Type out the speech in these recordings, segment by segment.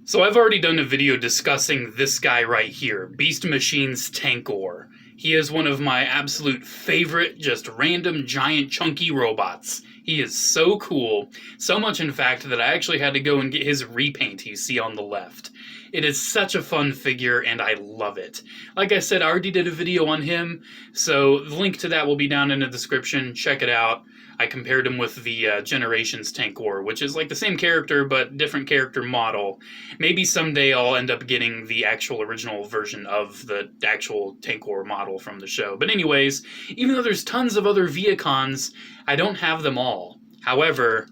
So I've already done a video discussing this guy right here, Beast Machine's Tankor. He is one of my absolute favorite, just random, giant, chunky robots. He is so cool, so much in fact that I actually had to go and get his repaint you see on the left. It is such a fun figure, and I love it. Like I said, I already did a video on him, so the link to that will be down in the description. Check it out. I compared him with the Generations Tankor, which is like the same character, but different character model. Maybe someday I'll end up getting the actual original version of the actual Tankor model from the show. But anyways, even though there's tons of other Vehicons, I don't have them all. However,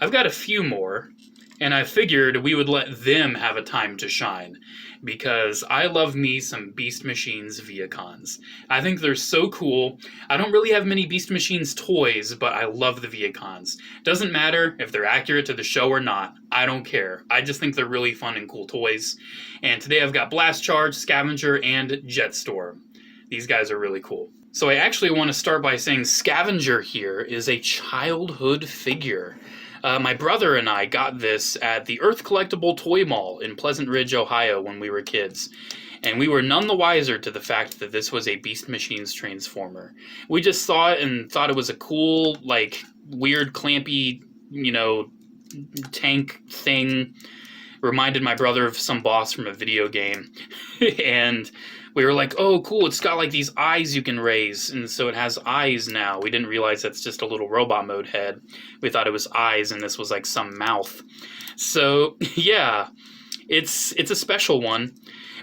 I've got a few more, and I figured we would let them have a time to shine, because I love me some Beast Machines Vehicons. I think they're so cool. I don't really have many Beast Machines toys, but I love the Vehicons. Doesn't matter if they're accurate to the show or not. I don't care. I just think they're really fun and cool toys. And today I've got Blastcharge, Scavenger, and Jetstorm. These guys are really cool. So I actually want to start by saying Scavenger here is a childhood figure. My brother and I got this at the Earth Collectible Toy Mall in Pleasant Ridge, Ohio when we were kids. And we were none the wiser to the fact that this was a Beast Machines Transformer. We just saw it and thought it was a cool, like, weird, clampy, tank thing. Reminded my brother of some boss from a video game. And we were like, oh, cool, it's got like these eyes you can raise, and so it has eyes now. We didn't realize that's just a little robot mode head. We thought it was eyes, and this was like some mouth. So, yeah, it's a special one.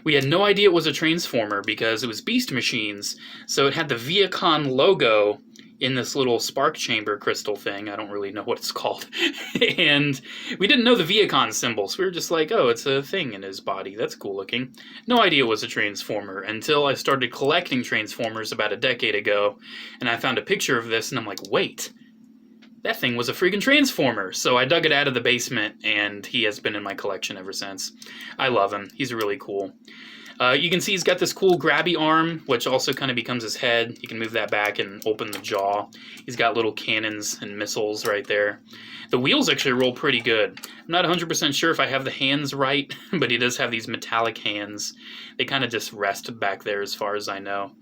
We had no idea it was a Transformer because it was Beast Machines, so it had the Vehicon logo in this little spark chamber crystal thing. I don't really know what it's called. And we didn't know the Vehicon symbol, so we were just like, oh, it's a thing in his body. That's cool looking. No idea it was a Transformer until I started collecting Transformers about a decade ago, and I found a picture of this, and I'm like, wait, that thing was a freaking Transformer. So I dug it out of the basement, and he has been in my collection ever since. I love him. He's really cool. You can see he's got this cool grabby arm, which also kind of becomes his head. You can move that back and open the jaw. He's got little cannons and missiles right there. The wheels actually roll pretty good. I'm not 100% sure if I have the hands right, but he does have these metallic hands. They kind of just rest back there as far as I know.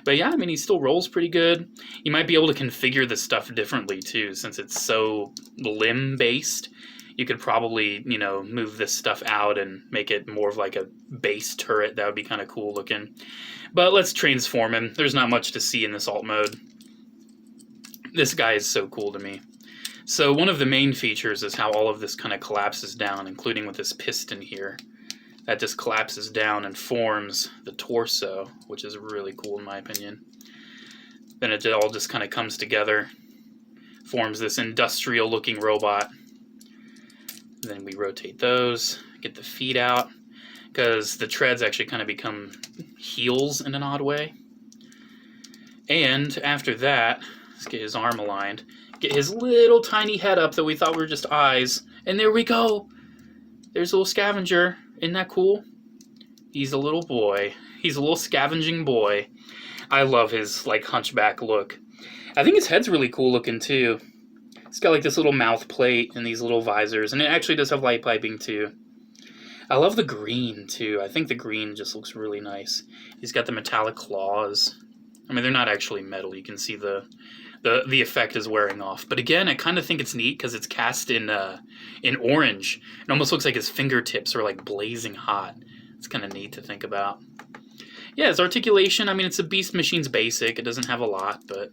But yeah, I mean, he still rolls pretty good. You might be able to configure this stuff differently too, since it's so limb-based. You could probably, move this stuff out and make it more of like a base turret. That would be kind of cool looking. But let's transform him. There's not much to see in this alt mode. This guy is so cool to me. So one of the main features is how all of this kind of collapses down, including with this piston here. That just collapses down and forms the torso, which is really cool in my opinion. Then it all just kind of comes together, forms this industrial looking robot. Then we rotate those, get the feet out, because the treads actually kind of become heels in an odd way. And after that, let's get his arm aligned, get his little tiny head up that we thought were just eyes, and there we go! There's a little Scavenger. Isn't that cool? He's a little boy. He's a little scavenging boy. I love his, like, hunchback look. I think his head's really cool looking, too. It's got like this little mouth plate and these little visors, and it actually does have light piping too. I love the green too. I think the green just looks really nice. He's got the metallic claws. I mean, they're not actually metal. You can see the effect is wearing off. But again, I kind of think it's neat because it's cast in orange. It almost looks like his fingertips are like blazing hot. It's kind of neat to think about. Yeah, his articulation, I mean, it's a Beast Machines basic. It doesn't have a lot, but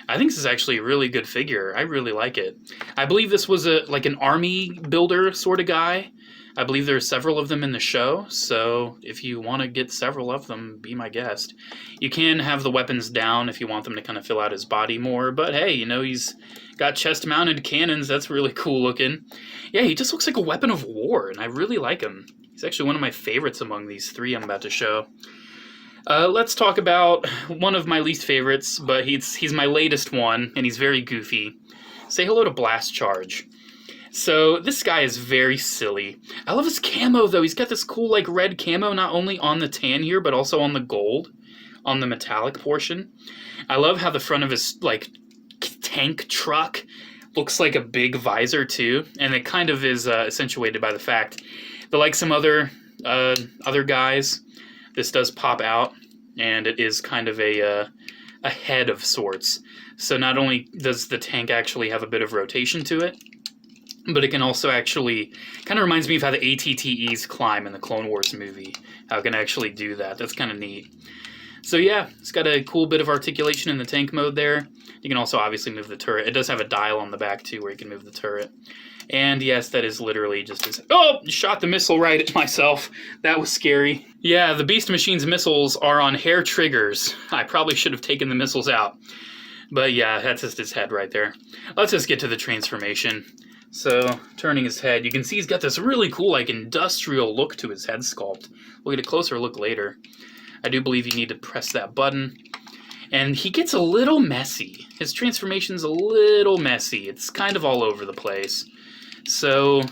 I think this is actually a really good figure. I really like it. I believe this was like an army builder sort of guy. I believe there are several of them in the show, so if you want to get several of them, be my guest. You can have the weapons down if you want them to kind of fill out his body more, but hey, he's got chest-mounted cannons. That's really cool looking. Yeah, he just looks like a weapon of war, and I really like him. He's actually one of my favorites among these three I'm about to show. Let's talk about one of my least favorites, but he's my latest one, and he's very goofy. Say hello to Blastcharge. So, this guy is very silly. I love his camo, though. He's got this cool, like, red camo, not only on the tan here, but also on the gold, on the metallic portion. I love how the front of his, like, tank truck looks like a big visor, too, and it kind of is accentuated by the fact But like some other guys, this does pop out, and it is kind of a head of sorts. So not only does the tank actually have a bit of rotation to it, but it can also actually, kind of reminds me of how the ATTEs climb in the Clone Wars movie. How it can actually do that. That's kind of neat. So yeah, it's got a cool bit of articulation in the tank mode there. You can also obviously move the turret. It does have a dial on the back too where you can move the turret. And yes, that is literally just as... Oh! Shot the missile right at myself. That was scary. Yeah, the Beast Machine's missiles are on hair triggers. I probably should have taken the missiles out. But yeah, that's just his head right there. Let's just get to the transformation. So, turning his head, you can see he's got this really cool, like, industrial look to his head sculpt. We'll get a closer look later. I do believe you need to press that button. And he gets a little messy. His transformation's a little messy. It's kind of all over the place. So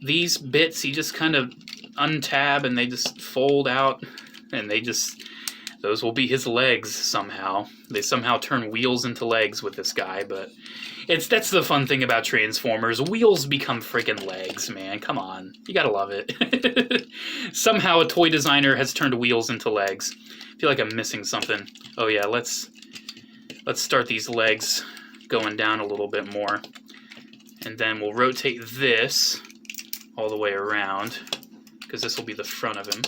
these bits, you just kind of untab and they just fold out, and those will be his legs somehow. They somehow turn wheels into legs with this guy, but that's the fun thing about Transformers. Wheels become freaking legs, man. Come on. You gotta love it. Somehow a toy designer has turned wheels into legs. I feel like I'm missing something. Oh yeah, let's start these legs going down a little bit more. And then we'll rotate this all the way around, because this will be the front of him.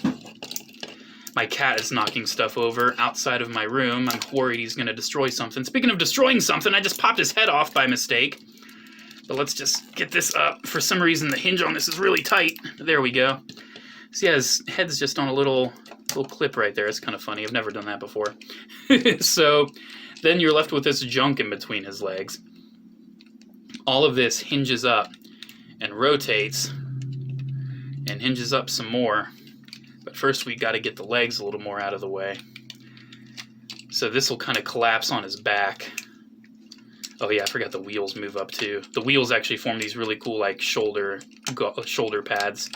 My cat is knocking stuff over outside of my room. I'm worried he's going to destroy something. Speaking of destroying something, I just popped his head off by mistake. But let's just get this up. For some reason, the hinge on this is really tight. There we go. So yeah, his head's just on a little clip right there. It's kind of funny. I've never done that before. So then you're left with this junk in between his legs. All of this hinges up and rotates and hinges up some more. But first we got to get the legs a little more out of the way. So this will kind of collapse on his back. Oh yeah, I forgot the wheels move up too. The wheels actually form these really cool like shoulder pads.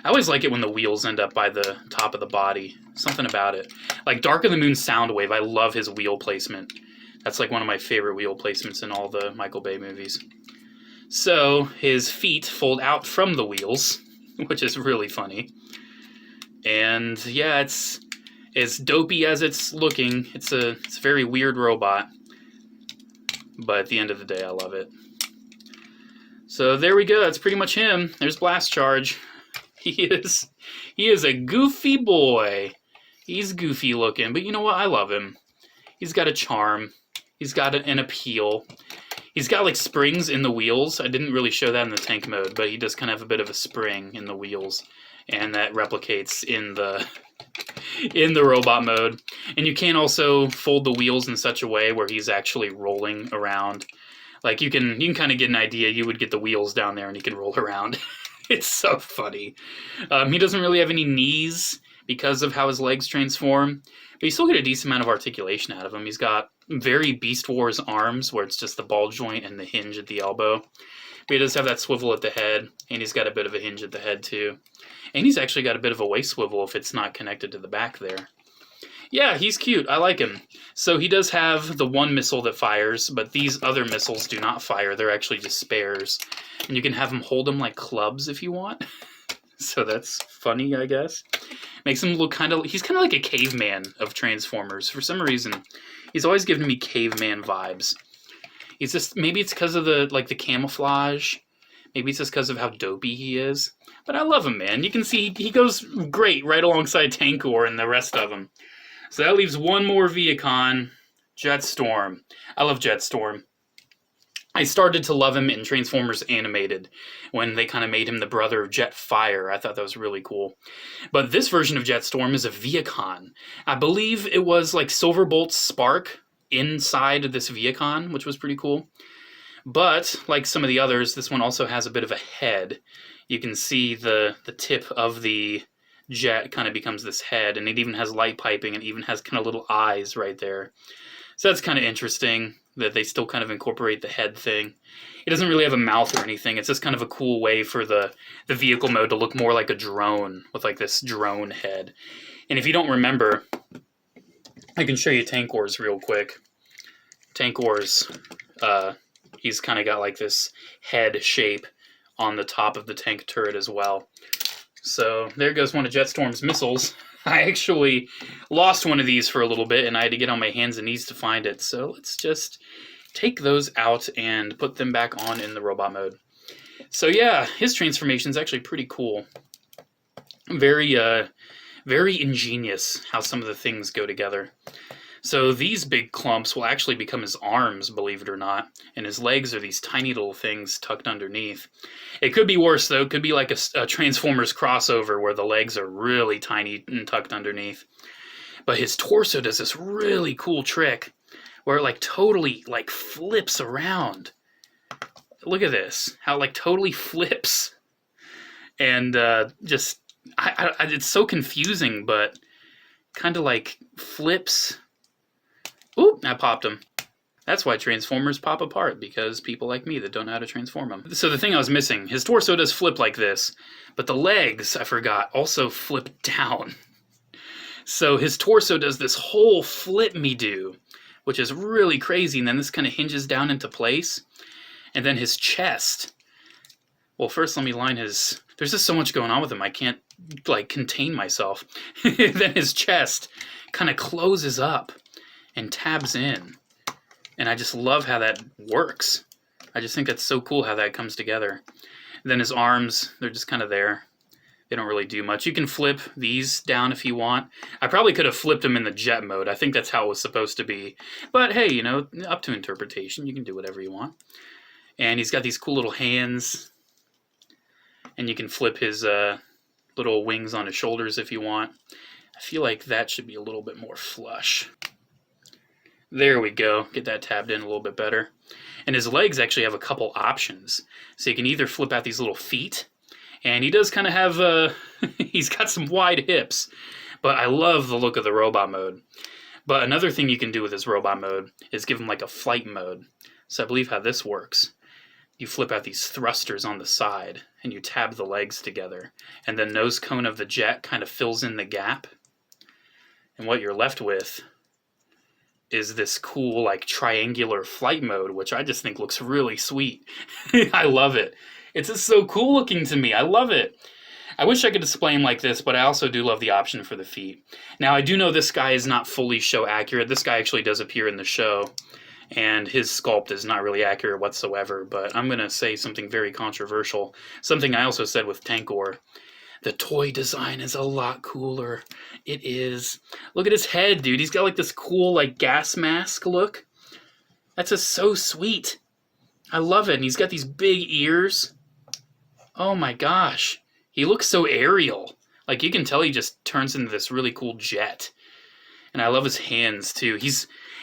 I always like it when the wheels end up by the top of the body. Something about it. Like Dark of the Moon Soundwave, I love his wheel placement. That's like one of my favorite wheel placements in all the Michael Bay movies. So his feet fold out from the wheels, which is really funny. And yeah, it's as dopey as it's looking. It's a very weird robot. But at the end of the day, I love it. So there we go. That's pretty much him. There's Blastcharge. He is a goofy boy. He's goofy looking, but you know what? I love him. He's got a charm. He's got an appeal. He's got like springs in the wheels. I didn't really show that in the tank mode, but he does kind of have a bit of a spring in the wheels, and that replicates in the robot mode. And you can also fold the wheels in such a way where he's actually rolling around. Like you can kind of get an idea. You would get the wheels down there and he can roll around. It's so funny. He doesn't really have any knees because of how his legs transform, but you still get a decent amount of articulation out of him. He's got very Beast Wars arms, where it's just the ball joint and the hinge at the elbow. But he does have that swivel at the head, and he's got a bit of a hinge at the head too. And he's actually got a bit of a waist swivel if it's not connected to the back there. Yeah, he's cute. I like him. So he does have the one missile that fires, but these other missiles do not fire. They're actually just spares. And you can have him hold them like clubs if you want. So that's funny, I guess. Makes him look he's kind of like a caveman of Transformers. For some reason, he's always given me caveman vibes. He's just, maybe it's because of the camouflage. Maybe it's just because of how dopey he is. But I love him, man. You can see he goes great right alongside Tankor and the rest of them. So that leaves one more Vehicon, Jetstorm. I love Jetstorm. I started to love him in Transformers Animated when they kind of made him the brother of Jetfire. I thought that was really cool. But this version of Jetstorm is a Vehicon. I believe it was like Silverbolt's Spark inside this Vehicon, which was pretty cool. But like some of the others, this one also has a bit of a head. You can see the tip of the jet kind of becomes this head, and it even has light piping and even has kind of little eyes right there. So that's kind of interesting that they still kind of incorporate the head thing. It doesn't really have a mouth or anything. It's just kind of a cool way for the vehicle mode to look more like a drone with like this drone head. And if you don't remember, I can show you Tankor's real quick. Tankor's, he's kind of got like this head shape on the top of the tank turret as well. So there goes one of Jetstorm's missiles. I actually lost one of these for a little bit, and I had to get on my hands and knees to find it. So let's just take those out and put them back on in the robot mode. So yeah, his transformation is actually pretty cool. Very ingenious how some of the things go together. So these big clumps will actually become his arms, believe it or not, and his legs are these tiny little things tucked underneath. It could be worse, though. It could be like a Transformers crossover where the legs are really tiny and tucked underneath. But his torso does this really cool trick where it like totally like flips around. Look at this, how it like totally flips. And just, it's so confusing, but kind of like flips. Oop, I popped him. That's why Transformers pop apart, because people like me that don't know how to transform them. So the thing I was missing, his torso does flip like this, but the legs, I forgot, also flip down. So his torso does this whole flip-me-do, which is really crazy, and then this kind of hinges down into place. And then his chest. Well, first let me line his... There's just so much going on with him, I can't, like, contain myself. Then his chest kind of closes up and tabs in. And I just love how that works. I just think that's so cool how that comes together. And then his arms, they're just kind of there. They don't really do much. You can flip these down if you want. I probably could have flipped them in the jet mode. I think that's how it was supposed to be. But hey, you know, up to interpretation. You can do whatever you want. And he's got these cool little hands. And you can flip his little wings on his shoulders if you want. I feel like that should be a little bit more flush. There we go. Get that tabbed in a little bit better. And his legs actually have a couple options. So you can either flip out these little feet, and he does kind of have, he's got some wide hips, but I love the look of the robot mode. But another thing you can do with his robot mode is give him like a flight mode. So I believe how this works. You flip out these thrusters on the side, and you tab the legs together, and the nose cone of the jet kind of fills in the gap. And what you're left with is this cool like triangular flight mode, which I just think looks really sweet. I love it. It's just so cool looking to me. I love it. I wish I could display him like this, but I also do love the option for the feet. Now I do know this guy is not fully show accurate. This guy actually does appear in the show, and his sculpt is not really accurate whatsoever, but I'm going to say something very controversial. Something I also said with Tankor. The toy design is a lot cooler. It is. Look at his head, dude. He's got like this cool like gas mask look. That's just so sweet. I love it. And he's got these big ears. Oh my gosh. He looks so aerial. Like you can tell he just turns into this really cool jet. And I love his hands too.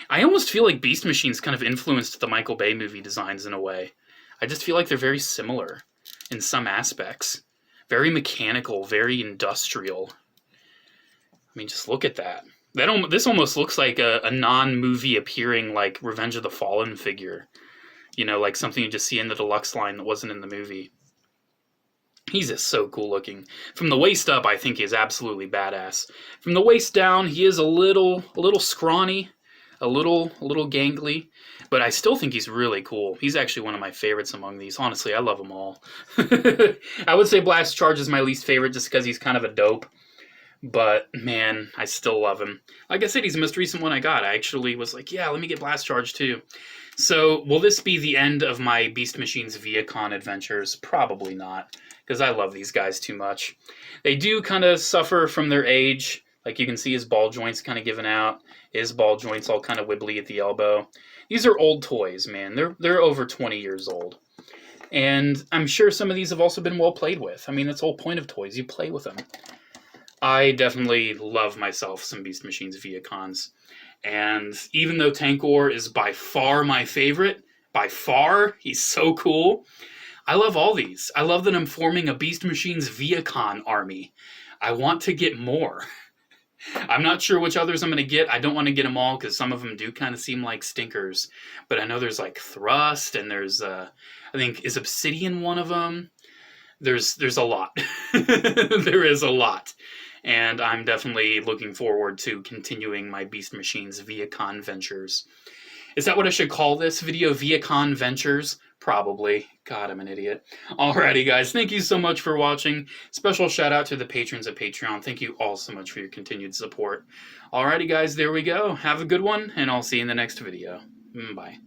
I almost feel like Beast Machine's kind of influenced the Michael Bay movie designs in a way. I just feel like they're very similar in some aspects. Very mechanical, very industrial. I mean, just look at that. This almost looks like a non-movie appearing, like, Revenge of the Fallen figure. You know, like something you just see in the deluxe line that wasn't in the movie. He's just so cool looking. From the waist up, I think he is absolutely badass. From the waist down, he is a little scrawny, a little gangly. But I still think he's really cool. He's actually one of my favorites among these. Honestly, I love them all. I would say Blastcharge is my least favorite just because he's kind of a dope. But, man, I still love him. Like I said, he's the most recent one I got. I actually was like, yeah, let me get Blastcharge too. So, will this be the end of my Beast Machine's VEHICON adventures? Probably not, because I love these guys too much. They do kind of suffer from their age. Like, you can see his ball joints kind of giving out. His ball joints all kind of wibbly at the elbow. These are old toys, man. They're over 20 years old. And I'm sure some of these have also been well played with. I mean, that's the whole point of toys. You play with them. I definitely love myself some Beast Machine's VEHICONs. And even though Tankor is by far my favorite, by far, he's so cool, I love all these. I love that I'm forming a Beast Machine's VEHICON army. I want to get more. I'm not sure which others I'm going to get. I don't want to get them all because some of them do kind of seem like stinkers. But I know there's like Thrust and there's, I think, is Obsidian one of them? There's a lot. There is a lot. And I'm definitely looking forward to continuing my Beast Machine's VEHICON ventures. Is that what I should call this video? VEHICON ventures? Probably. God, I'm an idiot. Alrighty, guys. Thank you so much for watching. Special shout out to the patrons at Patreon. Thank you all so much for your continued support. Alrighty, guys. There we go. Have a good one, and I'll see you in the next video. Bye.